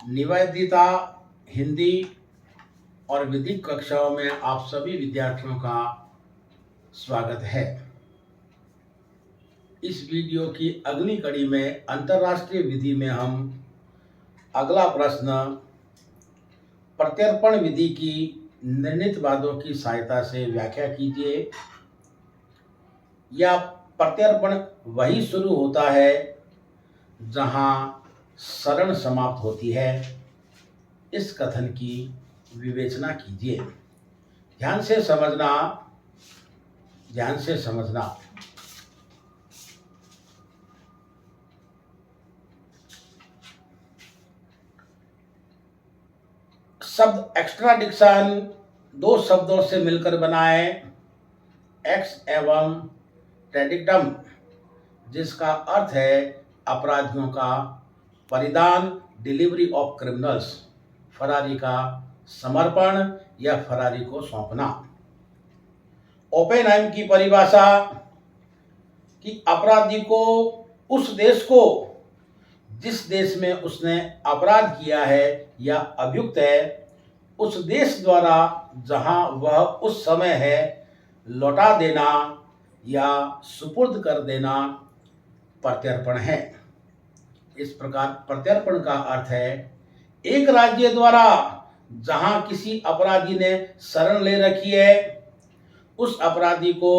निवेदिता हिंदी और विधिक कक्षाओं में आप सभी विद्यार्थियों का स्वागत है। इस वीडियो की अगली कड़ी में अंतर्राष्ट्रीय विधि में हम अगला प्रश्न प्रत्यर्पण विधि की निर्णीत वादों की सहायता से व्याख्या कीजिए। या प्रत्यर्पण वही शुरू होता है जहां शरण समाप्त होती है। इस कथन की विवेचना कीजिए। ध्यान से समझना। शब्द एक्स्ट्राडिक्शन दो शब्दों से मिलकर बना है, एक्स एवं ट्रेडिक्टम, जिसका अर्थ है अपराधियों का परिधान, डिलीवरी ऑफ क्रिमिनल्स, फरारी का समर्पण या फरारी को सौंपना। ओपेनहाइम की परिभाषा कि अपराधी को उस देश को जिस देश में उसने अपराध किया है या अभियुक्त है, उस देश द्वारा जहां वह उस समय है, लौटा देना या सुपुर्द कर देना प्रत्यर्पण है। इस प्रकार प्रत्यर्पण का अर्थ है एक राज्य द्वारा जहां किसी अपराधी ने शरण ले रखी है, उस अपराधी को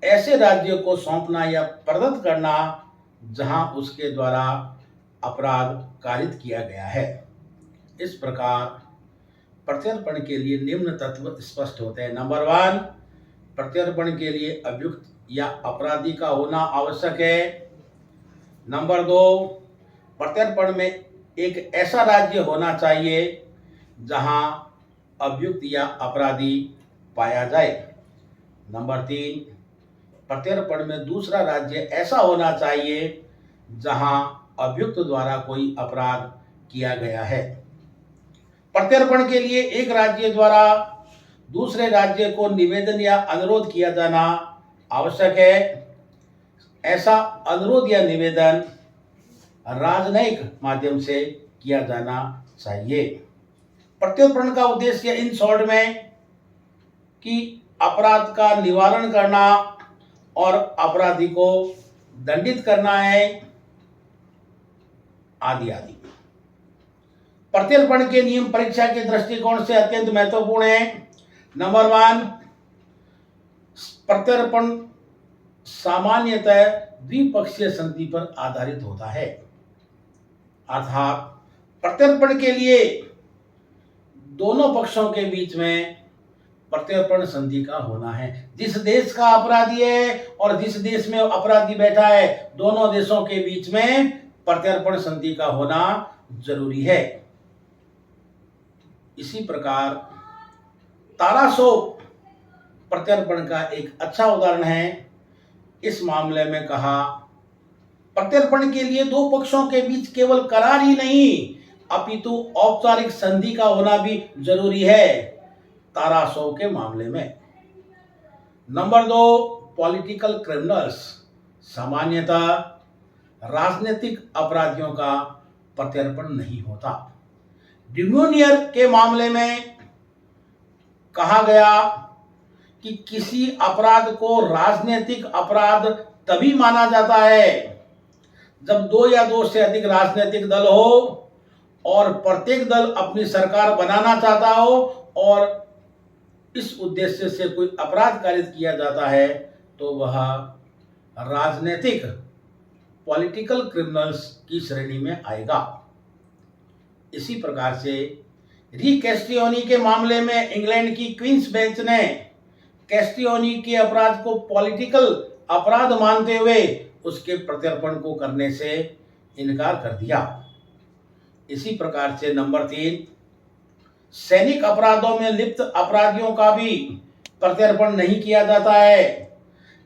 ऐसे राज्य को सौंपना या प्रदत्त करना जहां उसके द्वारा अपराध कारित किया गया है। इस प्रकार प्रत्यर्पण के लिए निम्न तत्व स्पष्ट होते हैं। नंबर 1, प्रत्यर्पण के लिए अभियुक्त या अपराधी का होना आवश्यक है। नंबर 2, प्रत्यर्पण में एक ऐसा राज्य होना चाहिए जहां अभियुक्त या अपराधी पाया जाए। नंबर 3, प्रत्यर्पण में दूसरा राज्य ऐसा होना चाहिए जहां अभियुक्त द्वारा कोई अपराध किया गया है। प्रत्यर्पण के लिए एक राज्य द्वारा दूसरे राज्य को निवेदन या अनुरोध किया जाना आवश्यक है। ऐसा अनुरोध या निवेदन राजनयिक माध्यम से किया जाना चाहिए। प्रत्यर्पण का उद्देश्य इन शॉर्ट में कि अपराध का निवारण करना और अपराधी को दंडित करना है, आदि आदि। प्रत्यर्पण के नियम परीक्षा के दृष्टिकोण से अत्यंत महत्वपूर्ण है। नंबर 1, प्रत्यर्पण सामान्यतः द्विपक्षीय संधि पर आधारित होता है। अर्थात प्रत्यर्पण के लिए दोनों पक्षों के बीच में प्रत्यर्पण संधि का होना है। जिस देश का अपराधी है और जिस देश में अपराधी बैठा है, दोनों देशों के बीच में प्रत्यर्पण संधि का होना जरूरी है। इसी प्रकार ताराशो प्रत्यर्पण का एक अच्छा उदाहरण है। इस मामले में कहा, प्रत्यर्पण के लिए दो पक्षों के बीच केवल करार ही नहीं अपितु औपचारिक संधि का होना भी जरूरी है, ताराशो के मामले में। नंबर 2, पॉलिटिकल क्रिमिनल्स, सामान्यतः राजनीतिक अपराधियों का प्रत्यर्पण नहीं होता। डिमोनियर के मामले में कहा गया कि किसी अपराध को राजनीतिक अपराध तभी माना जाता है जब दो या दो से अधिक राजनीतिक दल हो और प्रत्येक दल अपनी सरकार बनाना चाहता हो और इस उद्देश्य से कोई अपराध कारित किया जाता है, तो वह राजनीतिक पॉलिटिकल क्रिमिनल्स की श्रेणी में आएगा। इसी प्रकार से री कैस्टियोनी के मामले में इंग्लैंड की क्वींस बेंच ने कैस्टियोनी के अपराध को पॉलिटिकल अपराध मानते हुए उसके प्रत्यर्पण को करने से इनकार कर दिया। इसी प्रकार से नंबर 3, सैनिक अपराधों में लिप्त अपराधियों का भी प्रत्यर्पण नहीं किया जाता है।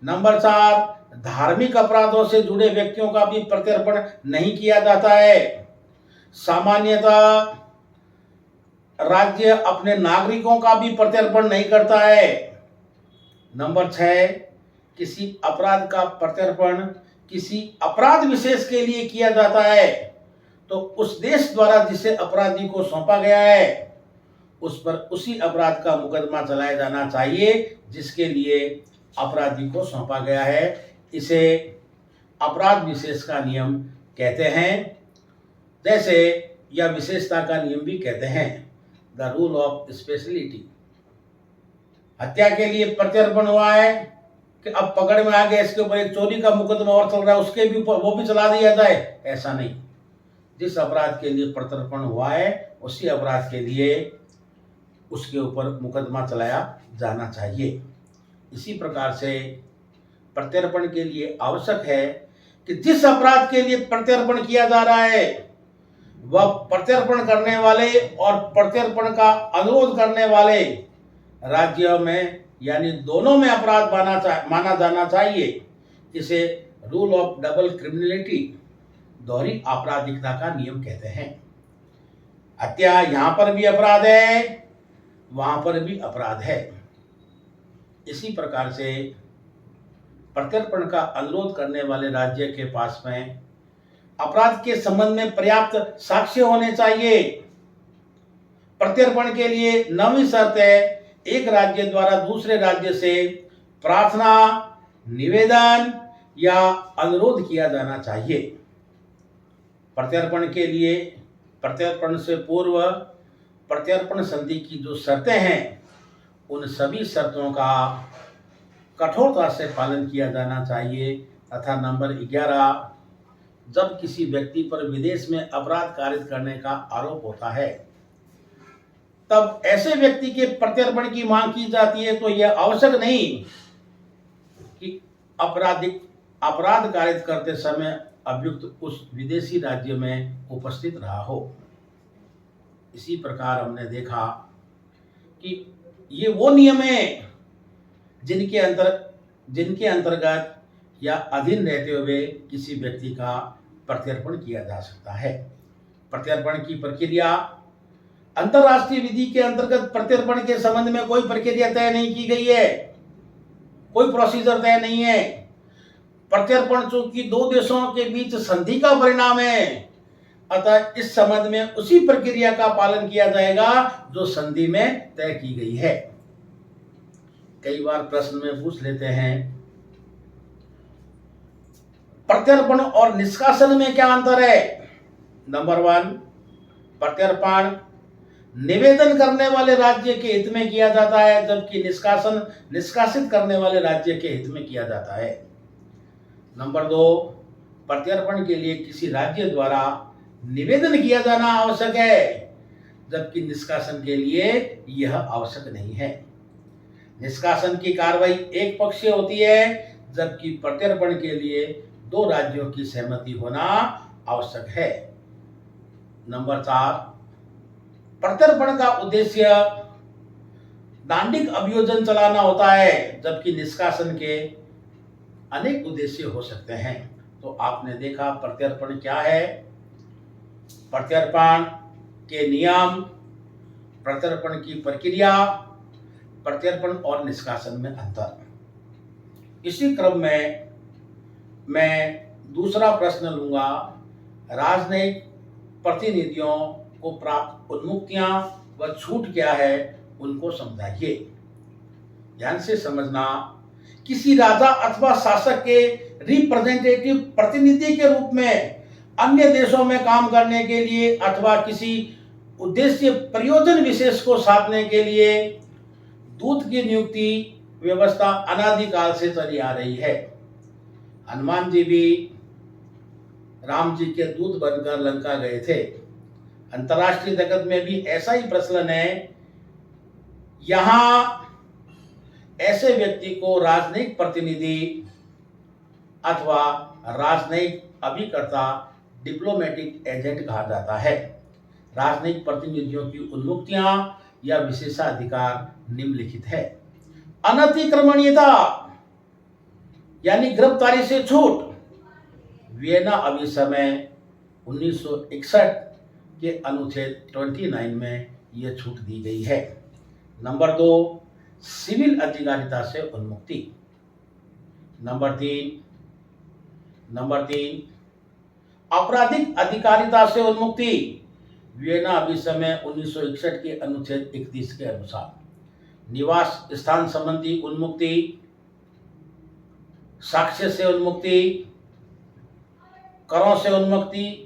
नंबर 4, धार्मिक अपराधों से जुड़े व्यक्तियों का भी प्रत्यर्पण नहीं किया जाता है। सामान्यतः राज्य अपने नागरिकों का भी प्रत्यर्पण नहीं करता है। नंबर 6, किसी अपराध का प्रत्यर्पण किसी अपराध विशेष के लिए किया जाता है, तो उस देश द्वारा जिसे अपराधी को सौंपा गया है उस पर उसी अपराध का मुकदमा चलाया जाना चाहिए जिसके लिए अपराधी को सौंपा गया है। इसे अपराध विशेष का नियम कहते हैं, जैसे या विशेषता का नियम भी कहते हैं, द रूल ऑफ स्पेशलिटी। हत्या के लिए प्रत्यर्पण हुआ है कि अब पकड़ में आ गया, इसके ऊपर एक चोरी का मुकदमा और चल रहा है, उसके भी ऊपर वो भी चला दिया जाए, ऐसा नहीं। जिस अपराध के लिए प्रत्यर्पण हुआ है उसी अपराध के लिए उसके ऊपर मुकदमा चलाया जाना चाहिए। इसी प्रकार से प्रत्यर्पण के लिए आवश्यक है कि जिस अपराध के लिए प्रत्यर्पण किया जा रहा है वह प्रत्यर्पण करने वाले और प्रत्यर्पण का अनुरोध करने वाले राज्यों में यानी दोनों में अपराध माना जाना चाहिए। इसे रूल ऑफ डबल क्रिमिनलिटी, दोहरी आपराधिकता का नियम कहते हैं। हत्या यहां पर भी अपराध है, वहां पर भी अपराध है। इसी प्रकार से प्रत्यर्पण का अनुरोध करने वाले राज्य के पास में अपराध के संबंध में पर्याप्त साक्ष्य होने चाहिए। प्रत्यर्पण के लिए नवीं शर्त है एक राज्य द्वारा दूसरे राज्य से प्रार्थना, निवेदन या अनुरोध किया जाना चाहिए। प्रत्यर्पण के लिए प्रत्यर्पण से पूर्व प्रत्यर्पण संधि की जो शर्तें हैं उन सभी शर्तों का कठोरता से पालन किया जाना चाहिए। तथा नंबर 11, जब किसी व्यक्ति पर विदेश में अपराध कारित करने का आरोप होता है तब ऐसे व्यक्ति के प्रत्यर्पण की मांग की जाती है, तो यह आवश्यक नहीं कि अपराध कारित करते समय अभियुक्त उस विदेशी राज्य में उपस्थित रहा हो। इसी प्रकार हमने देखा कि ये वो नियम हैं जिनके अंतर्गत या अधीन रहते हुए किसी व्यक्ति का प्रत्यर्पण किया जा सकता है। प्रत्यर्पण की प्रक्रिया अंतर्राष्ट्रीय विधि के अंतर्गत प्रत्यर्पण के संबंध में कोई प्रक्रिया तय नहीं की गई है, कोई प्रोसीजर तय नहीं है। प्रत्यर्पण चूंकि दो देशों के बीच संधि का परिणाम है, अतः इस संबंध में उसी प्रक्रिया का पालन किया जाएगा जो संधि में तय की गई है। कई बार प्रश्न में पूछ लेते हैं प्रत्यर्पण और निष्कासन में क्या अंतर है। नंबर 1, प्रत्यर्पण निवेदन करने वाले राज्य के हित में किया जाता है, जबकि निष्कासन निष्कासित करने वाले राज्य के हित में किया जाता है। नंबर 2, प्रत्यर्पण के लिए किसी राज्य द्वारा निवेदन किया जाना आवश्यक है, जबकि निष्कासन के लिए यह आवश्यक नहीं है। निष्कासन की कार्रवाई एक पक्षीय होती है, जबकि प्रत्यर्पण के लिए 2 राज्यों की सहमति होना आवश्यक है। नंबर 4, प्रत्यर्पण का उद्देश्य दांडिक अभियोजन चलाना होता है, जबकि निष्कासन के अनेक उद्देश्य हो सकते हैं। तो आपने देखा प्रत्यर्पण क्या है, प्रत्यर्पण के नियम, प्रत्यर्पण की प्रक्रिया, प्रत्यर्पण और निष्कासन में अंतर। इसी क्रम में मैं दूसरा प्रश्न लूंगा, राजनयिक प्रतिनिधियों को प्राप्त उन्मुक्तियां व छूट क्या है उनको समझाइए। ध्यान से समझना, किसी राजा अथवा शासक के रिप्रेजेंटेटिव प्रतिनिधि के रूप में अन्य देशों में काम करने के लिए अथवा किसी उद्देश्य प्रयोजन विशेष को साधने के लिए दूत की नियुक्ति व्यवस्था अनादिकाल से चली आ रही है। हनुमान जी भी राम जी के दूत बनकर लंका गए थे। अंतर्राष्ट्रीय जगत में भी ऐसा ही प्रचलन है। यहां ऐसे व्यक्ति को राजनयिक प्रतिनिधि अथवा राजनयिक अभिकर्ता, डिप्लोमेटिक एजेंट कहा जाता है। राजनयिक प्रतिनिधियों की उन्मुक्तियां या विशेषाधिकार निम्नलिखित है। अनतिक्रमणीयता यानी गिरफ्तारी से छूट। वियना अभिसमय 1961 के अनुच्छेद 29 में यह छूट दी गई है। नंबर 2, सिविल अधिकारिता से उन्मुक्ति। नंबर 3, आपराधिक अधिकारिता से उन्मुक्ति, वियना अभिसमय 1961 के अनुच्छेद 31 के अनुसार। निवास स्थान संबंधी उन्मुक्ति, साक्ष्य से उन्मुक्ति, करों से उन्मुक्ति,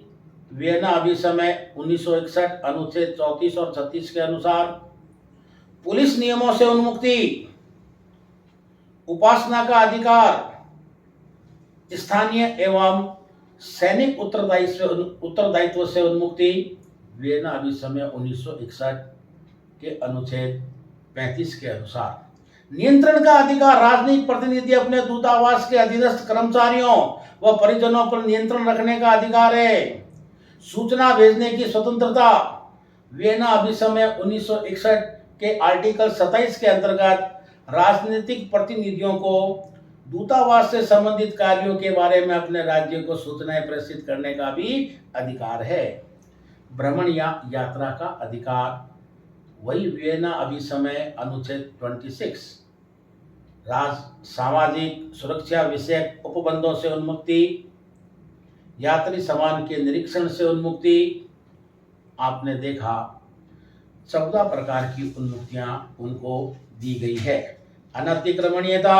वियना अभिसमय 1961 अनुच्छेद 34 और 36 के अनुसार। पुलिस नियमों से उन्मुक्ति, उपासना का अधिकार, स्थानीय एवं सैनिक उत्तरदायित्व से उन्मुक्ति, वियना अभिसमय 1961 के अनुच्छेद 35 के अनुसार। नियंत्रण का अधिकार, राजनीतिक प्रतिनिधि अपने दूतावास के अधीनस्थ कर्मचारियों व परिजनों पर नियंत्रण रखने का अधिकार है। सूचना भेजने की स्वतंत्रता, वियना अभिसमय 1961 के आर्टिकल 27 के अंतर्गत राजनीतिक प्रतिनिधियों को दूतावास से संबंधित कार्यों के बारे में अपने राज्य को सूचनाएं प्रेषित करने का भी अधिकार है। भ्रमण या यात्रा का अधिकार, वही वियना अभिसमय अनुच्छेद 26। सामाजिक सुरक्षा विषयक उपबंधों से उन्मुक्ति, यात्री सामान के निरीक्षण से उन्मुक्ति। आपने देखा 14 प्रकार की उन्मुक्तियां उनको दी गई है। अनतिक्रमणीयता,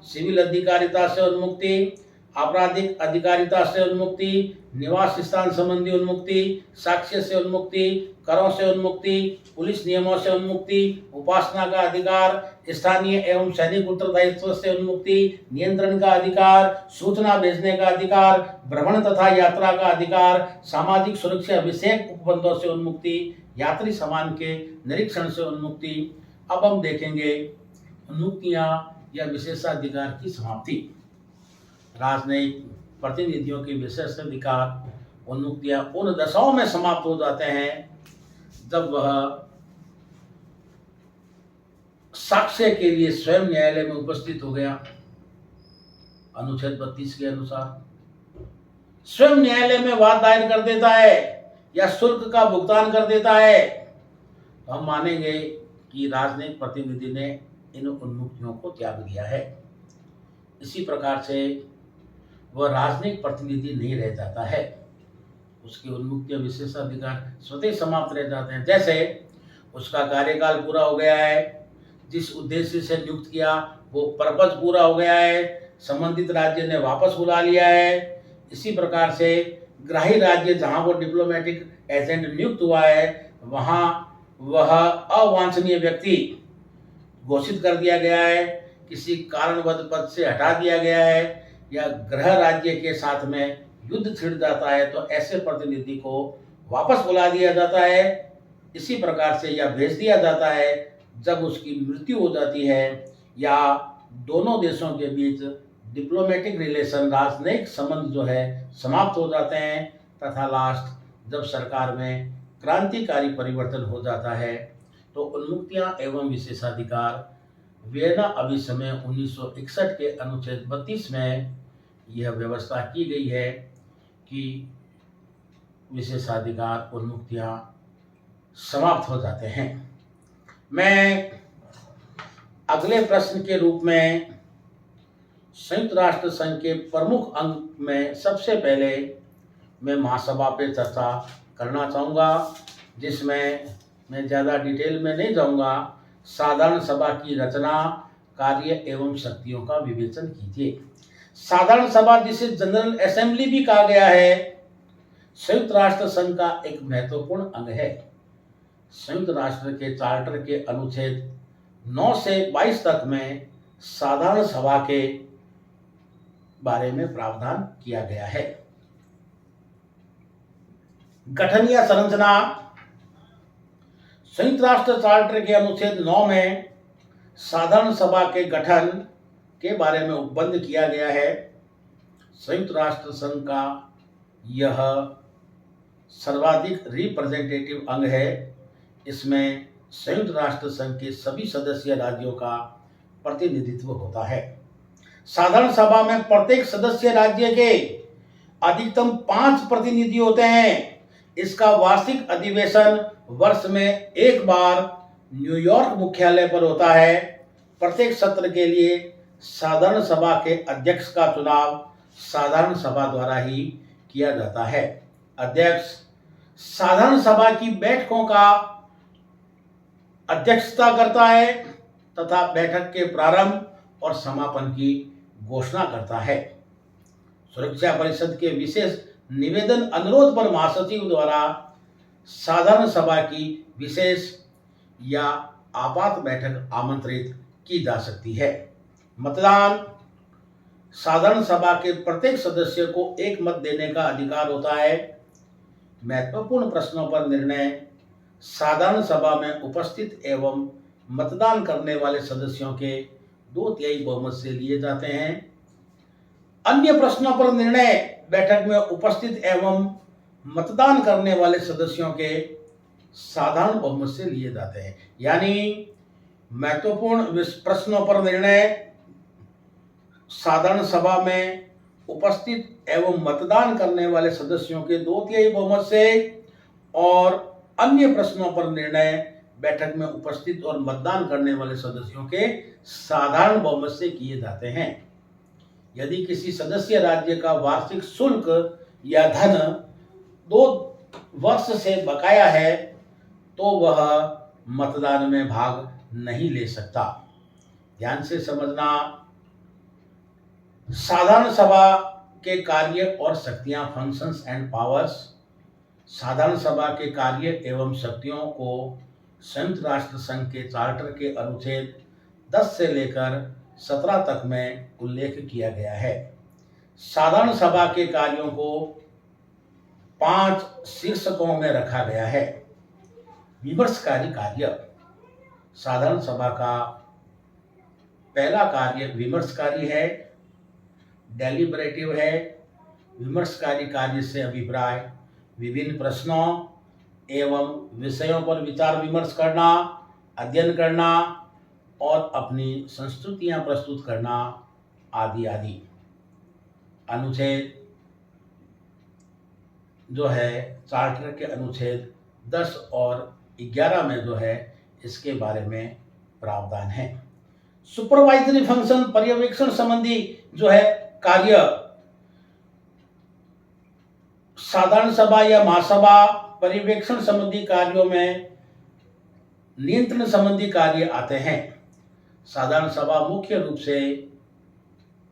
सिविल अधिकारिता से उन्मुक्ति, आपराधिक अधिकारिता से उन्मुक्ति, निवास स्थान संबंधी उन्मुक्ति, साक्ष्य से उन्मुक्ति, करों से उन्मुक्ति, पुलिस नियमों से उन्मुक्ति, उपासना का अधिकार, स्थानीय एवं सैनिक उत्तरदायित्व से उन्मुक्ति, नियंत्रण का अधिकार, सूचना भेजने का अधिकार, भ्रमण तथा यात्रा का अधिकार, सामाजिक सुरक्षा विषयक उपबंधों से उन्मुक्ति, यात्री सामान के निरीक्षण से उन्मुक्ति। अब हम देखेंगे उन्मुक्तियां या विशेषाधिकार की समाप्ति। राजनयिक प्रतिनिधियों के विशेषाधिकार उन्मुक्तियां उन दशाओं में समाप्त हो जाते हैं जब वह साक्ष्य के लिए स्वयं न्यायालय में उपस्थित हो गया, अनुच्छेद 32 के अनुसार। स्वयं न्यायालय में वाद दायर कर देता है या शुल्क का भुगतान कर देता है, तो हम मानेंगे कि राजनयिक प्रतिनिधि ने इन उन्मुक्तियों को त्याग दिया है। इसी प्रकार से वह राजनयिक प्रतिनिधि नहीं रह जाता है, उसकी उन्मुक्ति विशेषाधिकार स्वतः समाप्त रह जाते हैं। जैसे उसका कार्यकाल पूरा हो गया है, जिस उद्देश्य से नियुक्त किया वो पर्पज पूरा हो गया है, संबंधित राज्य ने वापस बुला लिया है। इसी प्रकार से ग्राही राज्य जहां वो डिप्लोमेटिक एजेंट नियुक्त हुआ है वहां वह अवांछनीय व्यक्ति घोषित कर दिया गया है, किसी कारणवश पद से हटा दिया गया है या गृह राज्य के साथ में युद्ध छिड़ जाता है, तो ऐसे प्रतिनिधि को वापस बुला दिया जाता है। इसी प्रकार से यह भेज दिया जाता है जब उसकी मृत्यु हो जाती है या दोनों देशों के बीच डिप्लोमेटिक रिलेशन, राजनयिक संबंध जो है समाप्त हो जाते हैं, तथा लास्ट जब सरकार में क्रांतिकारी परिवर्तन हो जाता है, तो उन्मुक्तियां एवं विशेषाधिकार वियना अभिसमय 1961 के अनुच्छेद 32 में यह व्यवस्था की गई है कि विशेषाधिकार उन्मुक्तियां समाप्त हो जाते हैं। मैं अगले प्रश्न के रूप में संयुक्त राष्ट्र संघ के प्रमुख अंग में सबसे पहले मैं महासभा पे चर्चा करना चाहूँगा, जिसमें मैं ज़्यादा डिटेल में नहीं जाऊँगा। साधारण सभा की रचना, कार्य एवं शक्तियों का विवेचन कीजिए। साधारण सभा, जिसे जनरल असेंबली भी कहा गया है, संयुक्त राष्ट्र संघ का एक महत्वपूर्ण अंग है। संयुक्त राष्ट्र के चार्टर के अनुच्छेद 9 से 22 तक में साधारण सभा के बारे में प्रावधान किया गया है। गठन या संरचना, संयुक्त राष्ट्र चार्टर के अनुच्छेद 9 में साधारण सभा के गठन के बारे में उपबंध किया गया है। संयुक्त राष्ट्र संघ का यह सर्वाधिक रिप्रेजेंटेटिव अंग है। इसमें संयुक्त राष्ट्र संघ के सभी सदस्य राज्यों का प्रतिनिधित्व होता है। साधारण सभा में प्रत्येक सदस्य राज्य के अधिकतम 5 प्रतिनिधि होते हैं। इसका वार्षिक अधिवेशन वर्ष में एक बार न्यूयॉर्क मुख्यालय पर होता है। प्रत्येक सत्र के लिए साधारण सभा के अध्यक्ष का चुनाव साधारण सभा द्वारा ही किया जाता है। अध्यक्ष साधारण सभा की बैठकों का अध्यक्षता करता है तथा बैठक के प्रारंभ और समापन की घोषणा करता है। सुरक्षा परिषद के विशेष निवेदन अनुरोध पर महासचिव द्वारा साधारण सभा की विशेष या आपात बैठक आमंत्रित की जा सकती है। मतदान साधारण सभा के प्रत्येक सदस्य को एक मत देने का अधिकार होता है। महत्वपूर्ण प्रश्नों पर निर्णय साधारण सभा में उपस्थित एवं मतदान करने वाले सदस्यों के 2/3 बहुमत से लिए जाते हैं। अन्य प्रश्नों पर निर्णय बैठक में उपस्थित एवं मतदान करने वाले सदस्यों के साधारण बहुमत से लिए जाते हैं। यानी महत्वपूर्ण प्रश्नों पर निर्णय साधारण सभा में उपस्थित एवं मतदान करने वाले सदस्यों के 2/3 बहुमत से और अन्य प्रश्नों पर निर्णय बैठक में उपस्थित और मतदान करने वाले सदस्यों के साधारण बहुमत से किए जाते हैं। यदि किसी सदस्य राज्य का वार्षिक शुल्क या धन 2 वर्ष से बकाया है तो वह मतदान में भाग नहीं ले सकता। ध्यान से समझना, साधारण सभा के कार्य और शक्तियां, फंक्शंस एंड पावर्स। साधारण सभा के कार्य एवं शक्तियों को संयुक्त राष्ट्र संघ के चार्टर के अनुच्छेद 10 से लेकर 17 तक में उल्लेख किया गया है। साधारण सभा के कार्यों को 5 शीर्षकों में रखा गया है। विमर्शकारी कार्य। साधारण सभा का पहला कार्य विमर्शकारी है, डेलिबरेटिव है। विमर्शकारी कार्य से अभिप्राय विभिन्न प्रश्नों एवं विषयों पर विचार विमर्श करना, अध्ययन करना और अपनी संस्तुतियां प्रस्तुत करना आदि आदि। अनुच्छेद जो है चार्टर के अनुच्छेद 10 और 11 में जो है इसके बारे में प्रावधान है। सुपरवाइजरी फंक्शन, पर्यवेक्षण संबंधी जो है कार्य, साधारण सभा या महासभा पर्यवेक्षण संबंधी कार्यों में नियंत्रण संबंधी कार्य आते हैं। साधारण सभा मुख्य रूप से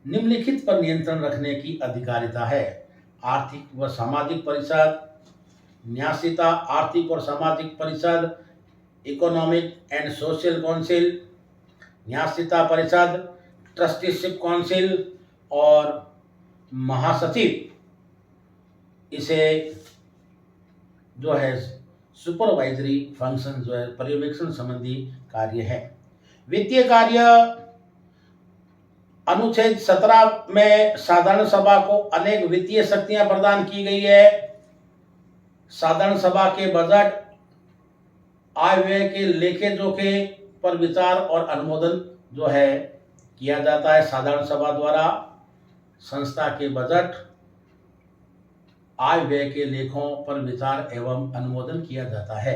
निम्नलिखित पर नियंत्रण रखने की अधिकारिता है। आर्थिक व सामाजिक परिषद, न्यासिता आर्थिक और सामाजिक परिषद, इकोनॉमिक एंड सोशल काउंसिल, न्यासिता परिषद, ट्रस्टीशिप काउंसिल और महासचिव इसे जो है सुपरवाइजरी फंक्शन जो है पर्यवेक्षण संबंधी कार्य है। वित्तीय कार्य, अनुच्छेद 17 में साधारण सभा को अनेक वित्तीय शक्तियां प्रदान की गई है। साधारण सभा के बजट, आय व्यय के लेखे जोखे पर विचार और अनुमोदन जो है किया जाता है साधारण सभा द्वारा। संस्था के बजट, आय व्यय के लेखों पर विचार एवं अनुमोदन किया जाता है।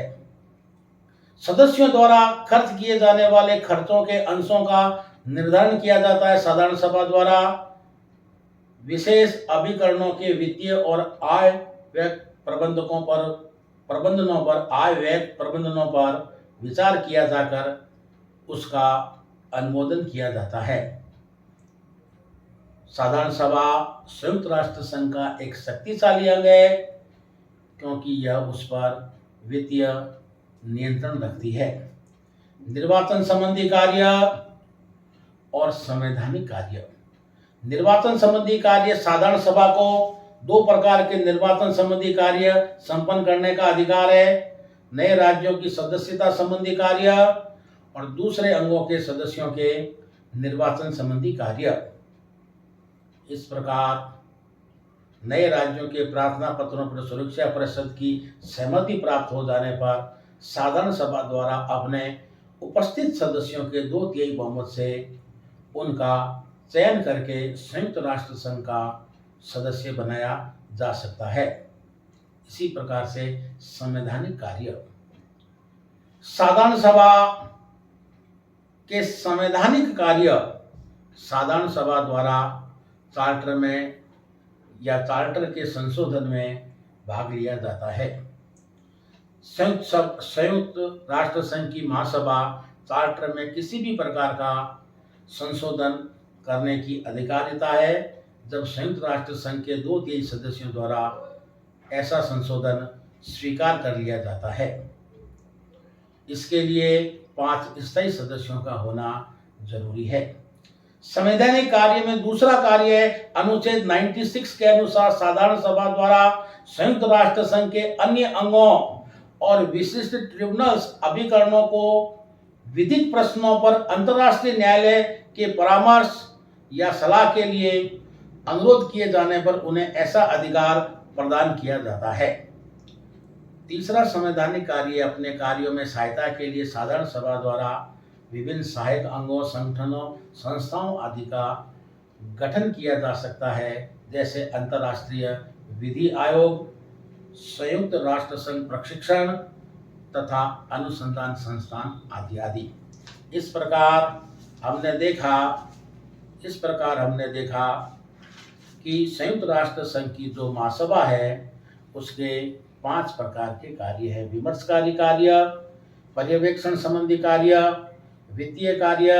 सदस्यों द्वारा खर्च किए जाने वाले खर्चों के अंशों का निर्धारण किया जाता है साधारण सभा द्वारा। विशेष अभिकरणों के वित्तीय और आय व्यय प्रबंधनों पर आय व्यय प्रबंधनों पर विचार किया जाकर उसका अनुमोदन किया जाता है। साधारण सभा संयुक्त राष्ट्र संघ का एक शक्तिशाली अंग है क्योंकि यह उस पर वित्तीय नियंत्रण रखती है। निर्वाचन संबंधी कार्य और संवैधानिक कार्य। निर्वाचन संबंधी कार्य, साधारण सभा को 2 प्रकार के निर्वाचन संबंधी कार्य संपन्न करने का अधिकार है। नए राज्यों की सदस्यता संबंधी कार्य और दूसरे अंगों के सदस्यों के निर्वाचन संबंधी कार्य। इस प्रकार नए राज्यों के प्रार्थना पत्रों पर सुरक्षा परिषद की सहमति प्राप्त हो जाने पर साधारण सभा द्वारा अपने उपस्थित सदस्यों के 2/3 बहुमत से उनका चयन करके संयुक्त राष्ट्र संघ का सदस्य बनाया जा सकता है। इसी प्रकार से संवैधानिक कार्य। साधारण सभा के संवैधानिक कार्य साधारण सभा द्वारा चार्टर में या चार्टर के संशोधन में भाग लिया जाता है। संयुक्त राष्ट्र संघ की महासभा चार्टर में किसी भी प्रकार का संशोधन करने की अधिकारिता है जब संयुक्त राष्ट्र संघ के 2/3 सदस्यों द्वारा ऐसा संशोधन स्वीकार कर लिया जाता है। इसके लिए 5 स्थायी सदस्यों का होना जरूरी है। संवैधानिक कार्य में दूसरा कार्य है अनुच्छेद 96 के अनुसार साधारण सभा द्वारा संयुक्त राष्ट्र संघ के अन्य अंगों और विशिष्ट ट्रिब्यूनल्स अभिकरणों को विधिक प्रश्नों पर अंतर्राष्ट्रीय न्यायालय के परामर्श या सलाह के लिए अनुरोध किए जाने पर उन्हें ऐसा अधिकार प्रदान किया जाता है। तीसरा संवैधानिक कार्य अपने कार्यों में सहायता के लिए साधारण सभा द्वारा विभिन्न सहायक अंगों, संगठनों, संस्थाओं आदि का गठन किया जा सकता है, जैसे अंतर्राष्ट्रीय विधि आयोग, संयुक्त राष्ट्र संघ प्रशिक्षण तथा अनुसंधान संस्थान आदि आदि। इस प्रकार हमने देखा कि संयुक्त राष्ट्र संघ की जो महासभा है उसके 5 प्रकार के कार्य है। विमर्शकारी कार्य, पर्यवेक्षण संबंधी कार्य, वित्तीय कार्य,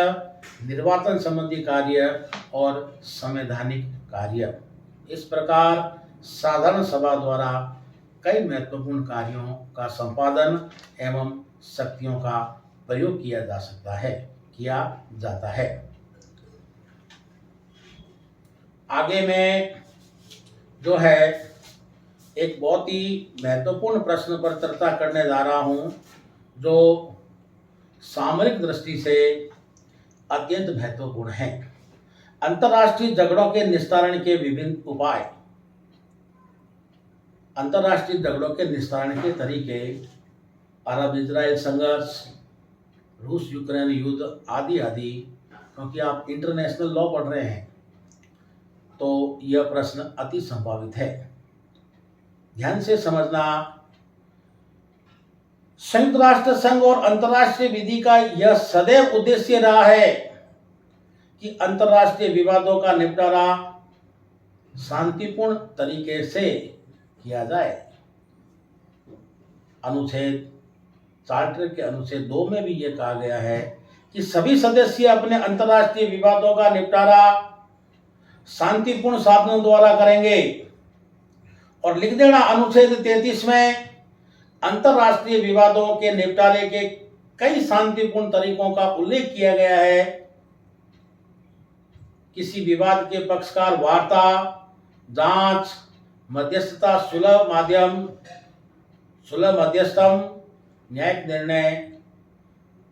निर्वाचन संबंधी कार्य और संवैधानिक कार्य। इस प्रकार साधारण सभा द्वारा कई महत्वपूर्ण कार्यों का संपादन एवं शक्तियों का प्रयोग किया जाता है। आगे मैं जो है एक बहुत ही महत्वपूर्ण प्रश्न पर चर्चा करने जा रहा हूं, जो सामरिक दृष्टि से अत्यंत महत्वपूर्ण है। अंतर्राष्ट्रीय झगड़ों के निस्तारण के विभिन्न उपाय। अंतर्राष्ट्रीय झगड़ों के निस्तारण के तरीके, अरब इजराइल संघर्ष, रूस यूक्रेन युद्ध आदि आदि। क्योंकि आप इंटरनेशनल लॉ पढ़ रहे हैं तो यह प्रश्न अति संभावित है। ध्यान से समझना, संयुक्त राष्ट्र संघ और अंतर्राष्ट्रीय विधि का यह सदैव उद्देश्य रहा है कि अंतर्राष्ट्रीय विवादों का निपटारा शांतिपूर्ण तरीके से किया जाए। अनुच्छेद चार्टर के अनुच्छेद 2 में भी यह कहा गया है कि सभी सदस्य अपने अंतर्राष्ट्रीय विवादों का निपटारा शांतिपूर्ण साधनों द्वारा करेंगे। और लिख देना अनुच्छेद 33 में अंतर्राष्ट्रीय विवादों के निपटारे के कई शांतिपूर्ण तरीकों का उल्लेख किया गया है। किसी विवाद के पक्षकार वार्ता, जांच, मध्यस्थता, सुलभ मध्यस्थम, न्यायिक निर्णय,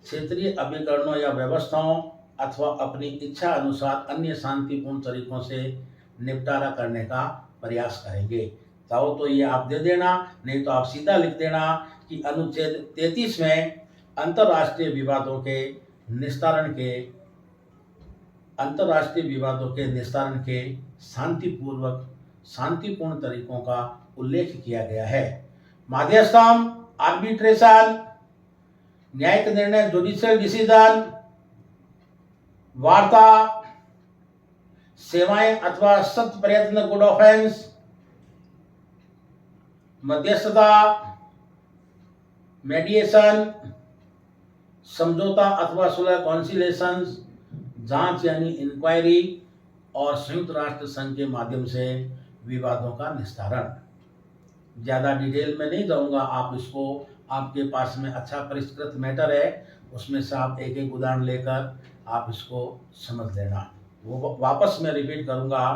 क्षेत्रीय अभिकरणों या व्यवस्थाओं अथवा अपनी इच्छा अनुसार अन्य शांतिपूर्ण तरीकों से निपटारा करने का प्रयास करेंगे। चाहो तो ये आप दे देना, नहीं तो आप सीधा लिख देना कि अनुच्छेद 33 में अंतर्राष्ट्रीय विवादों के निस्तारण के शांतिपूर्ण तरीकों का उल्लेख किया गया है। मध्यस्थम, आर्बिट्रेशन, न्यायिक निर्णय, जुडिशियल डिसीजन, वार्ता, सेवाएं अथवा सत्य प्रयत्न, गुड ऑफेंस, मध्यस्थता, मेडिएशन, समझौता अथवा सुलह, कॉन्सिलेशन, जांच यानी इंक्वायरी और संयुक्त राष्ट्र संघ के माध्यम से विवादों का निस्तारण। ज़्यादा डिटेल में नहीं जाऊंगा, आप इसको आपके पास में अच्छा परिष्कृत मैटर है, उसमें से आप एक एक उदाहरण लेकर आप इसको समझ लेना। वो वापस मैं रिपीट करूंगा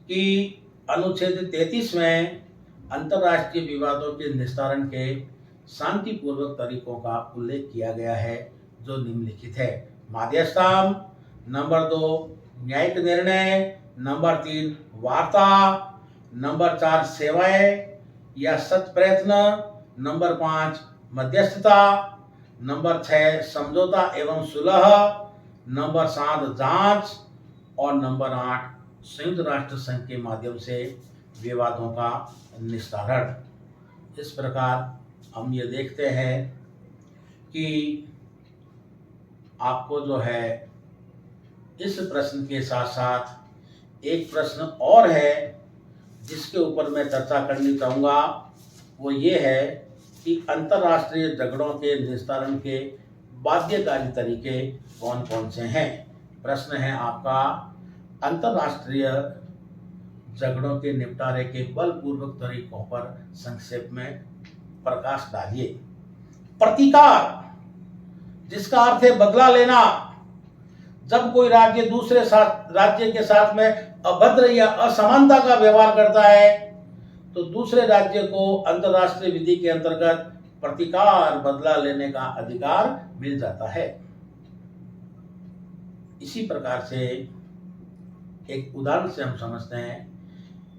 कि अनुच्छेद 33 में अंतर्राष्ट्रीय विवादों के निस्तारण के शांतिपूर्वक तरीकों का उल्लेख किया गया है, जो निम्नलिखित है। मध्यस्थता, नंबर 2 न्यायिक निर्णय, नंबर 3 वार्ता, नंबर 4 सेवाएं या सत्य प्रयत्न, नंबर 5 मध्यस्थता, नंबर 6 समझौता एवं सुलह, नंबर 7 जांच और नंबर 8 संयुक्त राष्ट्र संघ के माध्यम से विवादों का निस्तारण। इस प्रकार हम ये देखते हैं कि आपको जो है इस प्रश्न के साथ साथ एक प्रश्न और है, जिसके ऊपर मैं चर्चा करनी चाहूँगा वो ये है कि अंतर्राष्ट्रीय झगड़ों के निस्तारण के बाध्यकारी तरीके कौन कौन से हैं। प्रश्न है आपका, अंतर्राष्ट्रीय झगड़ों के निपटारे के बलपूर्वक तरीकों पर संक्षेप में प्रकाश डालिए। प्रतिकार, जिसका अर्थ है बदला लेना। जब कोई राज्य दूसरे राज्य के साथ में अभद्र या असमानता का व्यवहार करता है तो दूसरे राज्य को अंतर्राष्ट्रीय विधि के अंतर्गत प्रतिकार बदला लेने का अधिकार मिल जाता है। इसी प्रकार से एक उदाहरण से हम समझते हैं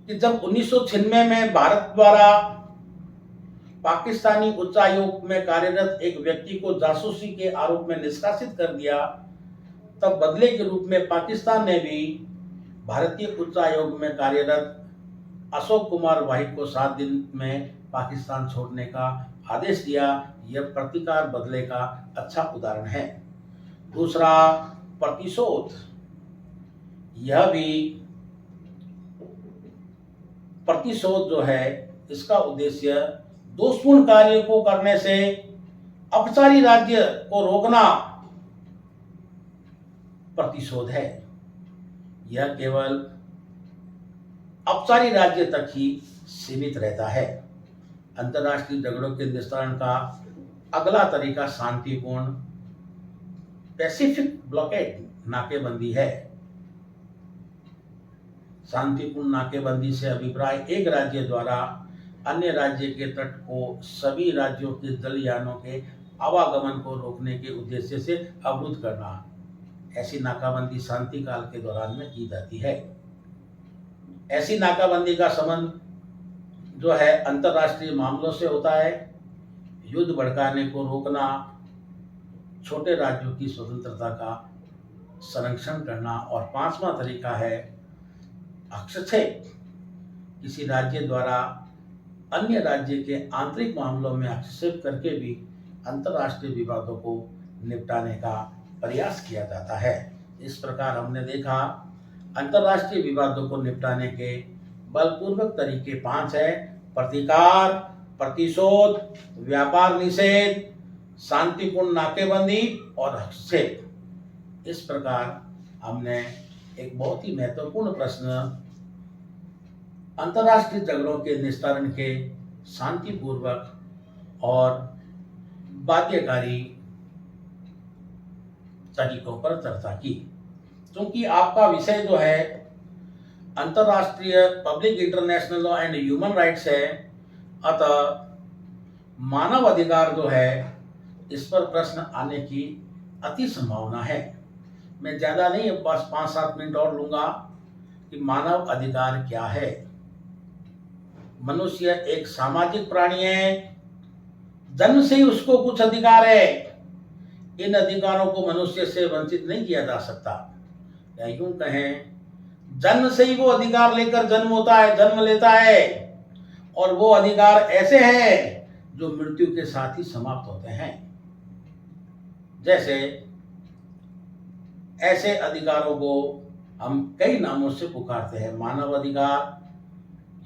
कि जब 1996 में भारत द्वारा पाकिस्तानी उच्चायोग में कार्यरत एक व्यक्ति को जासूसी के आरोप में निष्कासित कर दिया, तब बदले के रूप में पाकिस्तान ने भी भारतीय उच्चायोग में कार्यरत अशोक कुमार वाहिद को 7 दिन में पाकिस्तान छोड़ने का आदेश दिया। यह प्रतिकार बदले का अच्छा उदाहरण है। दूसरा, प्रतिशोध। यह भी प्रतिशोध जो है इसका उद्देश्य दोषपूर्ण कार्य को करने से अपचारी राज्य को रोकना प्रतिशोध है। यह केवल अपचारी राज्य तक ही सीमित रहता है। अंतर्राष्ट्रीय झगड़ों के निस्तारण का अगला तरीका शांतिपूर्ण पैसिफिक ब्लॉकेड नाकेबंदी है। शांतिपूर्ण नाकेबंदी से अभिप्राय एक राज्य द्वारा अन्य राज्य के तट को सभी राज्यों के जलयानों के आवागमन को रोकने के उद्देश्य से अवरुद्ध करना। ऐसी नाकाबंदी शांति काल के दौरान में की जाती है। ऐसी नाकाबंदी का संबंध जो है अंतर्राष्ट्रीय मामलों से होता है। युद्ध भड़काने को रोकना, छोटे राज्यों की स्वतंत्रता का संरक्षण करना। और 5वां तरीका है हस्तक्षेप। किसी राज्य द्वारा अन्य राज्य के आंतरिक मामलों में हस्तक्षेप करके भी अंतर्राष्ट्रीय विवादों को निपटाने का प्रयास किया जाता है। इस प्रकार हमने देखा अंतर्राष्ट्रीय विवादों को निपटाने के बलपूर्वक तरीके 5 है: प्रतिकार, प्रतिशोध, व्यापार निषेध, शांतिपूर्ण नाकेबंदी और हस्तक्षेप। इस प्रकार हमने एक बहुत ही महत्वपूर्ण प्रश्न अंतर्राष्ट्रीय झगड़ों के निस्तारण के शांतिपूर्वक और बाध्यकारी तरीकों पर चर्चा की। क्योंकि आपका विषय जो है अंतर्राष्ट्रीय public international law and human rights है, अतः मानव अधिकार जो है इस पर प्रश्न आने की अति संभावना है। मैं ज़्यादा नहीं, बस 5-7 मिनट और लूँगा कि मानव अधिकार क्या है। मनुष्य एक सामाजिक प्राणी है। जन्म से ही उसको कुछ अधिकार है। इन अधिकारों को मनुष्य से वंचित नहीं किया जा सकता। या यूं कहें, जन्म से ही वो अधिकार लेकर जन्म लेता है और वो अधिकार ऐसे हैं जो मृत्यु के साथ ही समाप्त होते हैं। जैसे ऐसे अधिकारों को हम कई नामों से पुकारते हैं। मानव अधिकार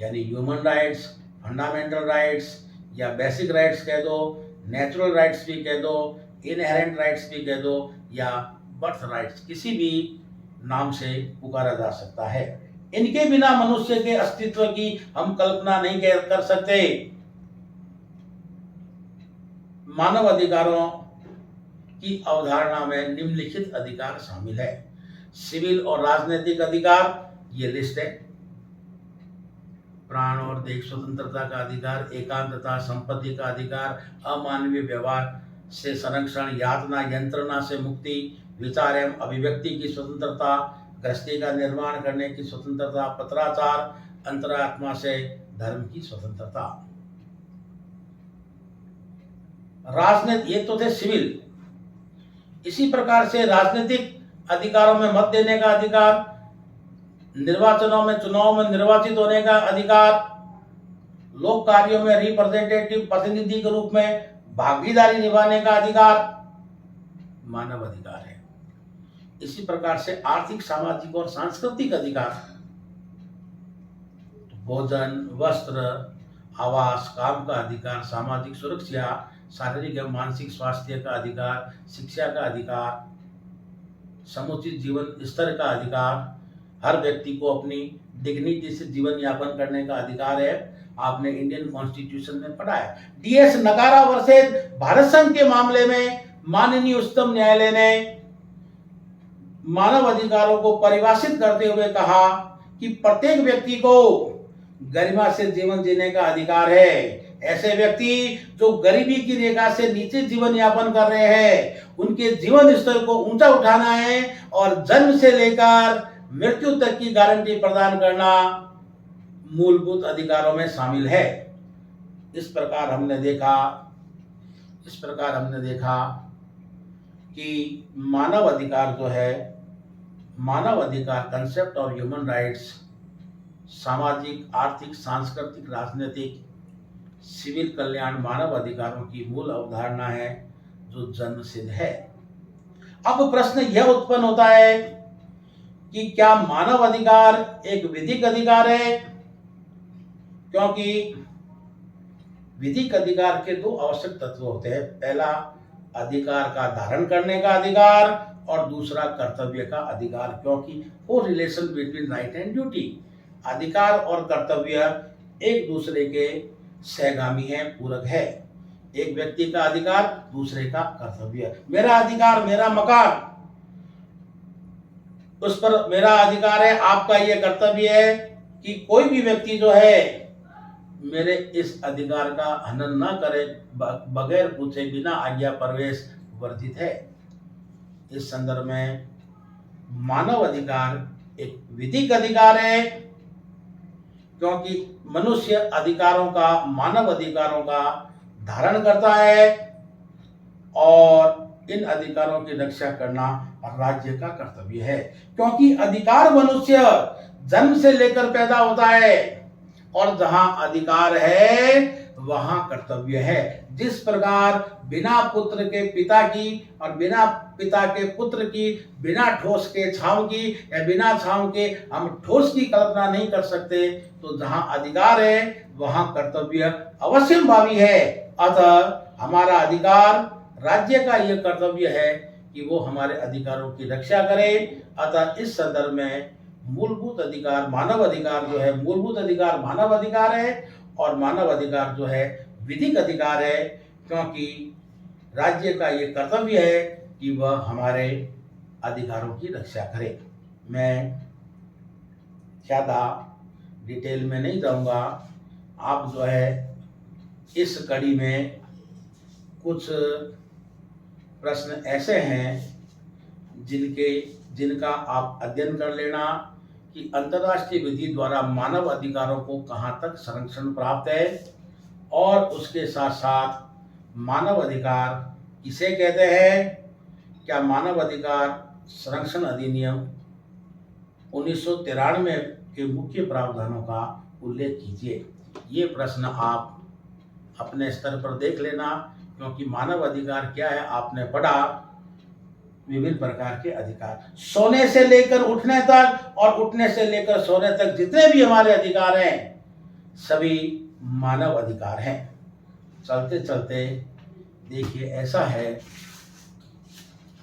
यानी ह्यूमन राइट्स, फंडामेंटल राइट्स या बेसिक राइट्स कह दो, नेचुरल राइट्स भी कह दो, इनहेरेंट राइट्स भी कह दो या बर्थ राइट्स, किसी भी नाम से पुकारा जा सकता है। इनके बिना मनुष्य के अस्तित्व की हम कल्पना नहीं कर सकते। मानव अधिकारों की अवधारणा में निम्नलिखित अधिकार शामिल है: सिविल और राजनीतिक अधिकार, ये लिस्ट है। प्राण और देह स्वतंत्रता का अधिकार, एकांतता, संपत्ति का अधिकार, अमानवीय व्यवहार से संरक्षण, यातना यंत्रणा से मुक्ति, विचार एवं अभिव्यक्ति की स्वतंत्रता, गृहस्थी का निर्माण करने की स्वतंत्रता, पत्राचार, अंतरात्मा से धर्म की स्वतंत्रता। राजनीति, ये तो थे सिविल। इसी प्रकार से राजनीतिक अधिकारों में मत देने का अधिकार, चुनाव में निर्वाचित होने का अधिकार, लोक कार्यों में रिप्रेजेंटेटिव प्रतिनिधि के रूप में भागीदारी निभाने का अधिकार मानव अधिकार है। इसी प्रकार से आर्थिक, सामाजिक और सांस्कृतिक अधिकार, भोजन, वस्त्र, आवास, काम का अधिकार, सामाजिक सुरक्षा, शारीरिक एवं मानसिक स्वास्थ्य का अधिकार, शिक्षा का अधिकार, समुचित जीवन स्तर का अधिकार, हर व्यक्ति को अपनी डिग्निटी से जीवन यापन करने का अधिकार है। आपने इंडियन कॉन्स्टिट्यूशन में पढ़ा है। DS नगारा वर्सेस भारत संघ के मामले में माननीय उच्चतम न्यायालय ने मानव अधिकारों को परिभाषित करते हुए कहा कि प्रत्येक व्यक्ति को गरिमा से जीवन जीने का अधिकार है। ऐसे व्यक्ति जो गरीबी की रेखा से नीचे जीवन यापन कर रहे हैं, उनके जीवन स्तर को ऊंचा उठाना है और जन्म से लेकर मृत्यु तक की गारंटी प्रदान करना मूलभूत अधिकारों में शामिल है। इस प्रकार हमने देखा कि मानव अधिकार जो है, मानव अधिकार कंसेप्ट और ह्यूमन राइट्स सामाजिक, आर्थिक, सांस्कृतिक, राजनीतिक, सिविल कल्याण मानव अधिकारों की मूल अवधारणा है जो जन्मसिद्ध है। अब प्रश्न यह उत्पन्न होता है कि क्या मानव अधिकार एक विधिक अधिकार है? क्योंकि विधिक अधिकार के दो आवश्यक तत्व होते हैं। पहला अधिकार का धारण करने का अधिकार और दूसरा कर्तव्य का अधिकार, क्योंकि वो relation between right and duty, अधिकार और कर्तव्य एक दूसरे के सहगामी है, पूरक है। एक व्यक्ति का अधिकार दूसरे का कर्तव्य। मेरा अधिकार मेरा मकान, उस पर मेरा अधिकार है, आपका ये कर्तव्य है कि कोई भी व्यक्ति जो है मेरे इस अधिकार का हनन न करे, बगैर पूछे बिना आज्ञा प्रवेश वर्जित है। इस संदर्भ में मानव अधिकार एक विधिक अधिकार है, क्योंकि मनुष्य अधिकारों का, मानव अधिकारों का धारण करता है और इन अधिकारों की रक्षा करना राज्य का कर्तव्य है। क्योंकि अधिकार मनुष्य जन्म से लेकर पैदा होता है और जहां अधिकार है वहां कर्तव्य है। जिस प्रकार बिना पुत्र के पिता की और बिना पिता के पुत्र की, बिना ठोस के छांव की या बिना छांव के हम ठोस की कल्पना नहीं कर सकते, तो जहां अधिकार है वहां कर्तव्य अवश्यंभावी है। अतः हमारा अधिकार, राज्य का यह कर्तव्य है कि वो हमारे अधिकारों की रक्षा करे। अतः इस संदर्भ में मूलभूत अधिकार, मानव अधिकार जो है, मूलभूत अधिकार मानव अधिकार है और मानव अधिकार जो है विधिक अधिकार है, क्योंकि राज्य का ये कर्तव्य है कि वह हमारे अधिकारों की रक्षा करे। मैं ज़्यादा डिटेल में नहीं जाऊंगा। आप जो है इस कड़ी में कुछ प्रश्न ऐसे हैं जिनका आप अध्ययन कर लेना कि अंतर्राष्ट्रीय विधि द्वारा मानव अधिकारों को कहाँ तक संरक्षण प्राप्त है और उसके साथ साथ मानव अधिकार किसे कहते हैं। क्या मानव अधिकार संरक्षण अधिनियम 1993 के मुख्य प्रावधानों का उल्लेख कीजिए। ये प्रश्न आप अपने स्तर पर देख लेना, क्योंकि मानव अधिकार क्या है आपने पढ़ा, विभिन्न प्रकार के अधिकार, सोने से लेकर उठने तक और उठने से लेकर सोने तक जितने भी हमारे अधिकार हैं सभी मानव अधिकार हैं। चलते चलते देखिए ऐसा है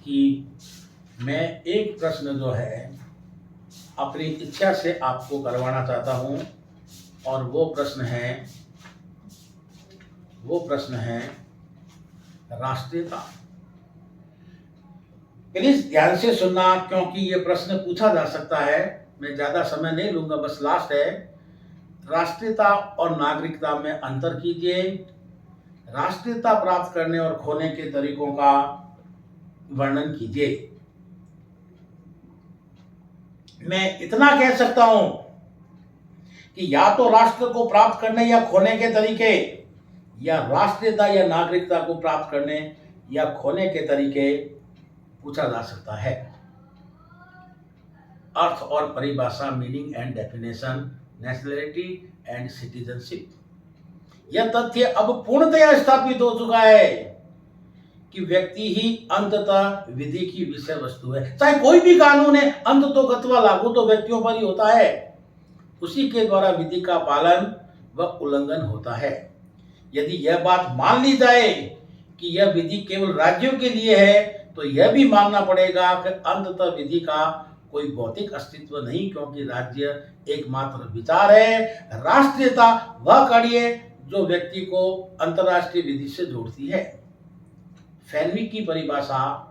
कि मैं एक प्रश्न जो है अपनी इच्छा से आपको करवाना चाहता हूं और वो प्रश्न है राष्ट्रीयता। प्लीज ध्यान से सुनना, क्योंकि ये प्रश्न पूछा जा सकता है। मैं ज्यादा समय नहीं लूंगा, बस लास्ट है। राष्ट्रीयता और नागरिकता में अंतर कीजिए। राष्ट्रीयता प्राप्त करने और खोने के तरीकों का वर्णन कीजिए। मैं इतना कह सकता हूं कि या तो राष्ट्र को प्राप्त करने या खोने के तरीके, या राष्ट्रीयता या नागरिकता को प्राप्त करने या खोने के तरीके पूछा जा सकता है। अर्थ और परिभाषा, meaning and definition, nationality and citizenship. यह तथ्य अब पूर्णतया स्थापित हो चुका है कि व्यक्ति ही अंततः विधि की विषय वस्तु है। चाहे कोई भी कानून है, अंत तो गत्वा लागू तो व्यक्तियों पर ही होता है। उसी के द्वारा विधि का पालन व उल्लंघन होता है। यदि यह बात मान ली जाए कि यह विधि केवल राज्यों के लिए है, तो यह भी मानना पड़ेगा कि अंततः विधि का कोई भौतिक अस्तित्व नहीं, क्योंकि राज्य एकमात्र विचार है। राष्ट्रीयता वह कड़ी है जो व्यक्ति को अंतर्राष्ट्रीय विधि से जोड़ती है। फैनविक की परिभाषा,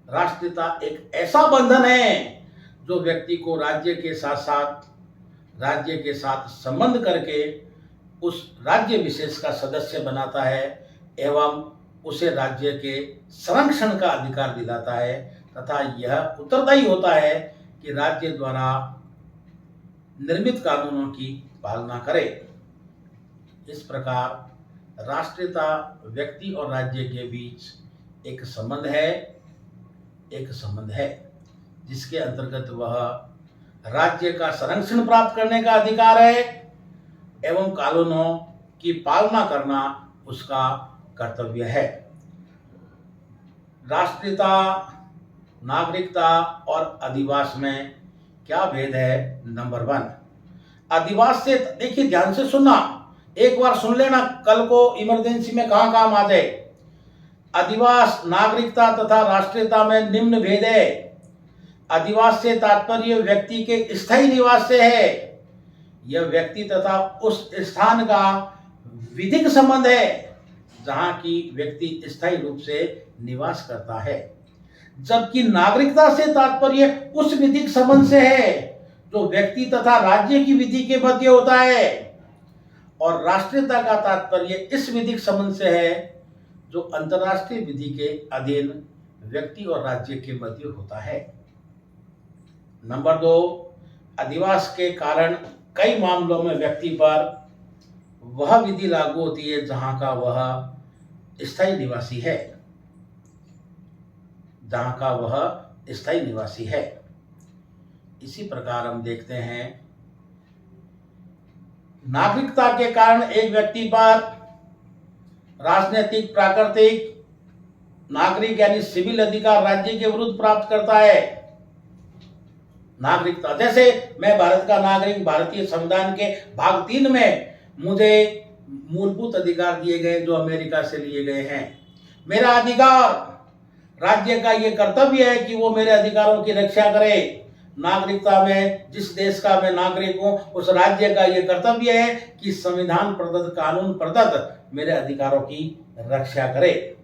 राष्ट्रीयता एक ऐसा बंधन है जो व्यक्ति को राज्य के साथ संबंध करके उस राज्य विशेष का सदस्य बनाता है एवं उसे राज्य के संरक्षण का अधिकार दिलाता है, तथा यह उत्तरदायी होता है कि राज्य द्वारा निर्मित कानूनों की पालना करे। इस प्रकार राष्ट्रीयता व्यक्ति और राज्य के बीच एक संबंध है जिसके अंतर्गत वह राज्य का संरक्षण प्राप्त करने का अधिकार है एवं कानूनों की पालना करना उसका कर्तव्य है। राष्ट्रीयता, नागरिकता और अधिवास में क्या भेद है? नंबर 1, अधिवास से देखिए, ध्यान से सुनना, एक बार सुन लेना, कल को इमरजेंसी में कहां काम आ जाए। अधिवास, नागरिकता तथा राष्ट्रीयता में निम्न भेद है। अधिवास से तात्पर्य व्यक्ति के स्थायी निवास से है। यह व्यक्ति तथा उस स्थान का विधिक संबंध है जहां की व्यक्ति स्थायी रूप से निवास करता है, जबकि नागरिकता से तात्पर्य उस विधिक संबंध से है जो व्यक्ति तथा राज्य की विधि के मध्य होता है, और राष्ट्रीयता का तात्पर्य इस विधिक संबंध से है जो अंतर्राष्ट्रीय विधि के अधीन व्यक्ति और राज्य के मध्य होता है। नंबर 2, अधिवास के कारण कई मामलों में व्यक्ति पर वह विधि लागू होती है जहां का वह स्थायी निवासी है। इसी प्रकार हम देखते हैं, नागरिकता के कारण एक व्यक्ति पर राजनीतिक, प्राकृतिक, नागरिक यानी सिविल अधिकार राज्य के विरुद्ध प्राप्त करता है। नागरिकता, जैसे मैं भारत का नागरिक, भारतीय संविधान के भाग 3 में मुझे मूलभूत अधिकार दिए गए जो अमेरिका से लिए गए हैं। मेरा अधिकार, राज्य का ये कर्तव्य है कि वो मेरे अधिकारों की रक्षा करे। नागरिकता में, जिस देश का मैं नागरिक हूं, उस राज्य का ये कर्तव्य है कि संविधान प्रदत्त, कानून प्रदत्त मेरे अधिकारों की रक्षा करे।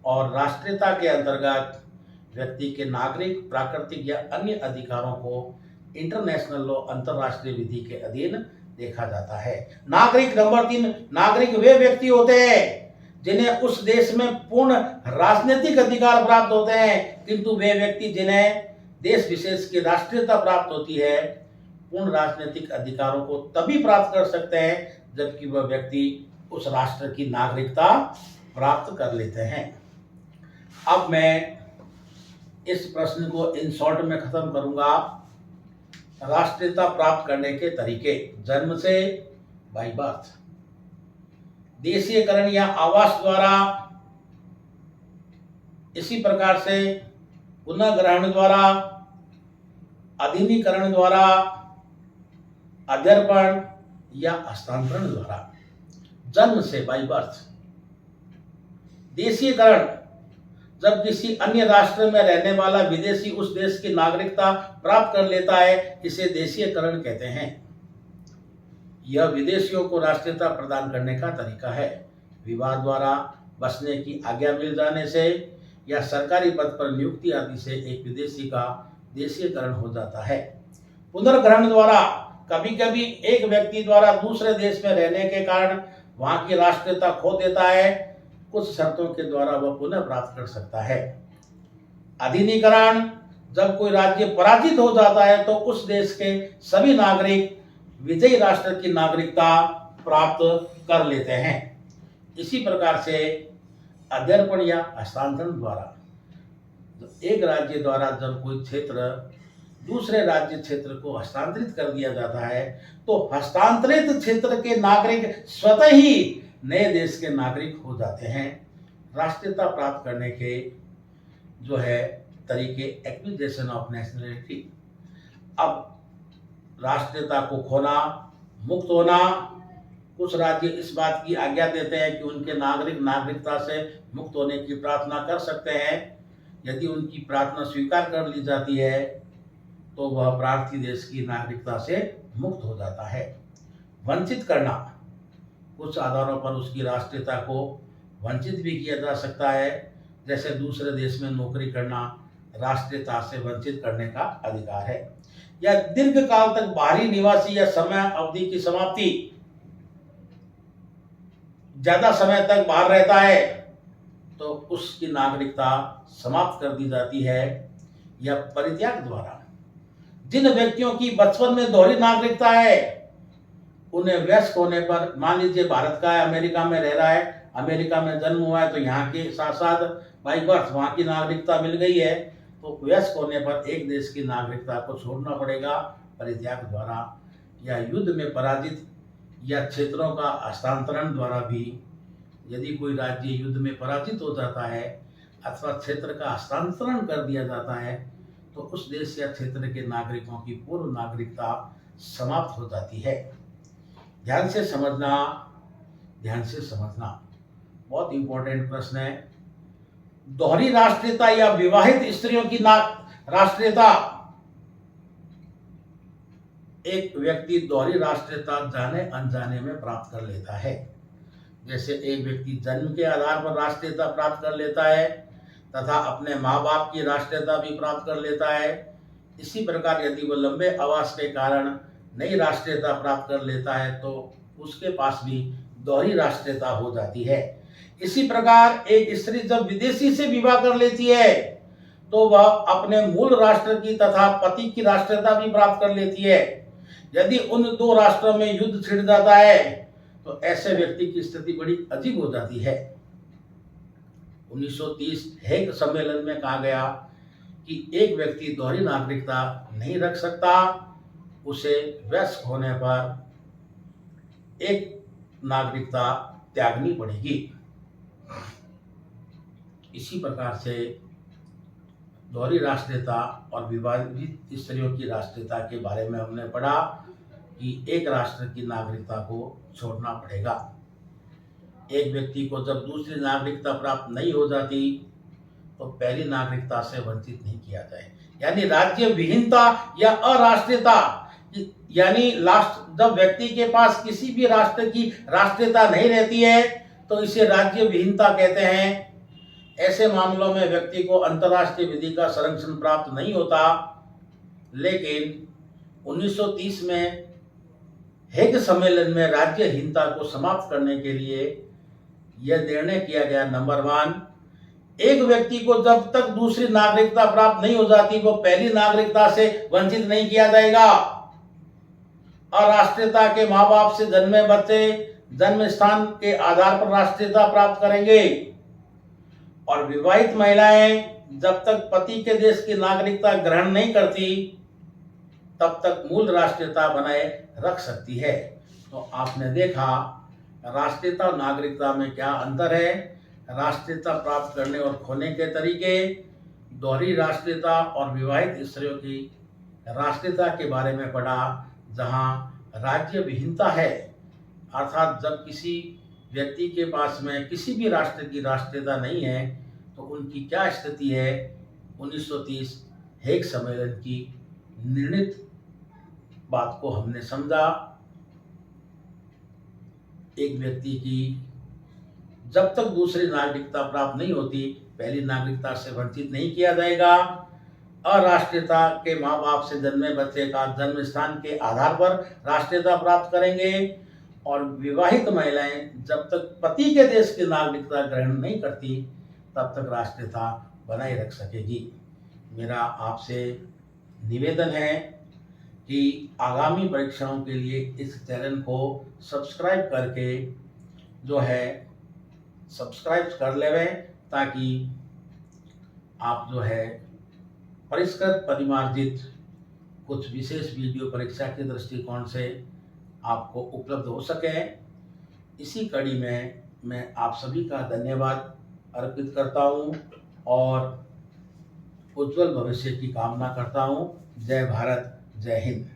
और राष्ट्रीयता के अंतर्गत व्यक्ति के नागरिक, प्राकृतिक या अन्य अधिकारों को इंटरनेशनल लॉ, अंतर्राष्ट्रीय विधि के अधीन देखा जाता है। नागरिक, नंबर 3, नागरिक वे व्यक्ति होते हैं जिन्हें उस देश में पूर्ण राजनीतिक अधिकार प्राप्त होते हैं, किंतु वे व्यक्ति जिन्हें देश विशेष की राष्ट्रीयता प्राप्त होती है, पूर्ण राजनीतिक अधिकारों को तभी प्राप्त कर सकते हैं जबकि वह व्यक्ति उस राष्ट्र की नागरिकता प्राप्त कर लेते हैं। अब मैं इस प्रश्न को इन शॉर्ट में खत्म करूंगा। राष्ट्रीयता प्राप्त करने के तरीके: जन्म से, बाय बर्थ, देशीयकरण या आवास द्वारा, इसी प्रकार से पुनः ग्रहण द्वारा, अधीनीकरण द्वारा, अध्यर्पण या हस्तांतरण द्वारा। जन्म से, बाय बर्थ। देशीयकरण, जब किसी अन्य राष्ट्र में रहने वाला विदेशी उस देश की नागरिकता प्राप्त कर लेता है, इसे देशीयकरण कहते हैं। यह विदेशियों को राष्ट्रीयता प्रदान करने का तरीका है। विवाह द्वारा, बसने की आज्ञा मिल जाने से या सरकारी पद पर नियुक्ति आदि से एक विदेशी का देशीयकरण हो जाता है। पुनर्ग्रहण द्वारा, कभी कभी एक व्यक्ति द्वारा दूसरे देश में रहने के कारण वहां की राष्ट्रीयता खो देता है, कुछ शर्तों के द्वारा वह पुनः प्राप्त कर सकता है। अधीनीकरण, जब कोई राज्य पराजित हो जाता है तो उस देश के सभी नागरिक विजयी राष्ट्र की नागरिकता प्राप्त कर लेते हैं। इसी प्रकार से अध्यर्पण या हस्तांतरण द्वारा, एक राज्य द्वारा जब कोई क्षेत्र दूसरे राज्य क्षेत्र को हस्तांतरित कर दिया जाता है तो हस्तांतरित क्षेत्र के नागरिक स्वतः ही नए देश के नागरिक हो जाते हैं। राष्ट्रीयता प्राप्त करने के जो है तरीके: एक्विजिशन ऑफ नेशनलिटी। अब राष्ट्रीयता को खोना, मुक्त होना। कुछ राज्य इस बात की आज्ञा देते हैं कि उनके नागरिक नागरिकता से मुक्त होने की प्रार्थना कर सकते हैं। यदि उनकी प्रार्थना स्वीकार कर ली जाती है तो वह प्रार्थी देश की नागरिकता से मुक्त हो जाता है। वंचित करना, कुछ आधारों पर उसकी राष्ट्रीयता को वंचित भी किया जा सकता है, जैसे दूसरे देश में नौकरी करना राष्ट्रीयता से वंचित करने का अधिकार है। या दीर्घ काल तक बाहरी निवासी या समय अवधि की समाप्ति, ज्यादा समय तक बाहर रहता है तो उसकी नागरिकता समाप्त कर दी जाती है। या परित्याग द्वारा, जिन व्यक्तियों की बचपन में दोहरी नागरिकता है उन्हें वयस्क होने पर, मान लीजिए भारत का है, अमेरिका में रह रहा है, अमेरिका में जन्म हुआ है तो यहाँ के साथ साथ बाई बर्थ वहाँ की नागरिकता मिल गई है, तो वयस्क होने पर एक देश की नागरिकता को छोड़ना पड़ेगा परित्याग द्वारा। या युद्ध में पराजित या क्षेत्रों का हस्तांतरण द्वारा भी, यदि कोई राज्य युद्ध में पराजित हो जाता है अथवा क्षेत्र का हस्तांतरण कर दिया जाता है तो उस देश या क्षेत्र के नागरिकों की पूर्व नागरिकता समाप्त हो जाती है। ध्यान से समझना, ध्यान से समझना, बहुत इंपॉर्टेंट प्रश्न है। दोहरी राष्ट्रीयता या विवाहित स्त्रियों की राष्ट्रीयता, एक व्यक्ति दोहरी राष्ट्रीयता जाने अनजाने में प्राप्त कर लेता है। जैसे एक व्यक्ति जन्म के आधार पर राष्ट्रीयता प्राप्त कर लेता है तथा अपने माँ बाप की राष्ट्रीयता भी प्राप्त कर लेता है, इसी प्रकार यदि वह लंबे आवास के कारण नई राष्ट्रीयता प्राप्त कर लेता है तो उसके पास भी दोहरी राष्ट्रीयता हो जाती है। इसी प्रकार एक स्त्री जब विदेशी से विवाह कर लेती है तो वह अपने मूल राष्ट्र की तथा पति की राष्ट्रीयता भी प्राप्त कर लेती है। यदि उन दो राष्ट्रों में युद्ध छिड़ जाता है तो ऐसे व्यक्ति की स्थिति बड़ी अजीब हो जाती है। 1930 हेग सम्मेलन में कहा गया कि एक व्यक्ति दोहरी नागरिकता नहीं रख सकता, उसे वयस्क होने पर एक नागरिकता त्यागनी पड़ेगी। इसी प्रकार से दोहरी राष्ट्रीयता और विवाहित स्त्रियों की राष्ट्रीयता के बारे में हमने पढ़ा कि एक राष्ट्र की नागरिकता को छोड़ना पड़ेगा। एक व्यक्ति को जब दूसरी नागरिकता प्राप्त नहीं हो जाती तो पहली नागरिकता से वंचित नहीं किया जाए। यानी राज्य विहीनता या अराष्ट्रीयता, यानी जब व्यक्ति के पास किसी भी राष्ट्र की राष्ट्रीयता नहीं रहती है तो इसे राज्य विहीनता कहते हैं। ऐसे मामलों में व्यक्ति को अंतर्राष्ट्रीय विधि का संरक्षण प्राप्त नहीं होता। लेकिन 1930 में हेग सम्मेलन में राज्यहीनता को समाप्त करने के लिए यह निर्णय किया गया, नंबर 1, एक व्यक्ति को जब तक दूसरी नागरिकता प्राप्त नहीं हो जाती वो पहली नागरिकता से वंचित नहीं किया जाएगा। अराष्ट्रीयता के माँ बाप से जन्मे बच्चे जन्म स्थान के आधार पर राष्ट्रीयता प्राप्त करेंगे और विवाहित महिलाएं जब तक पति के देश की नागरिकता ग्रहण नहीं करती तब तक मूल राष्ट्रीयता बनाए रख सकती है। तो आपने देखा राष्ट्रीयता और नागरिकता में क्या अंतर है, राष्ट्रीयता प्राप्त करने और खोने के तरीके, दोहरी राष्ट्रीयता और विवाहित स्त्रियों की राष्ट्रीयता के बारे में पढ़ा, जहां राज्य विहीनता है, अर्थात जब किसी व्यक्ति के पास में किसी भी राष्ट्र की राष्ट्रीयता नहीं है तो उनकी क्या स्थिति है। 1930 हेग सम्मेलन की निर्णित बात को हमने समझा। एक व्यक्ति की जब तक दूसरी नागरिकता प्राप्त नहीं होती पहली नागरिकता से वंचित नहीं किया जाएगा। अराष्ट्रीयता के माँ बाप से जन्मे बच्चे का जन्म स्थान के आधार पर राष्ट्रीयता प्राप्त करेंगे और विवाहित महिलाएं जब तक पति के देश की नागरिकता ग्रहण नहीं करती तब तक राष्ट्रीयता बनाए रख सकेगी। मेरा आपसे निवेदन है कि आगामी परीक्षाओं के लिए इस चैनल को सब्सक्राइब करके जो है सब्सक्राइब कर लेवें ताकि आप जो है परिष्कृत परिमार्जित कुछ विशेष वीडियो परीक्षा के दृष्टिकोण से आपको उपलब्ध हो सके। इसी कड़ी में मैं आप सभी का धन्यवाद अर्पित करता हूं और उज्जवल भविष्य की कामना करता हूं। जय भारत, जय हिंद।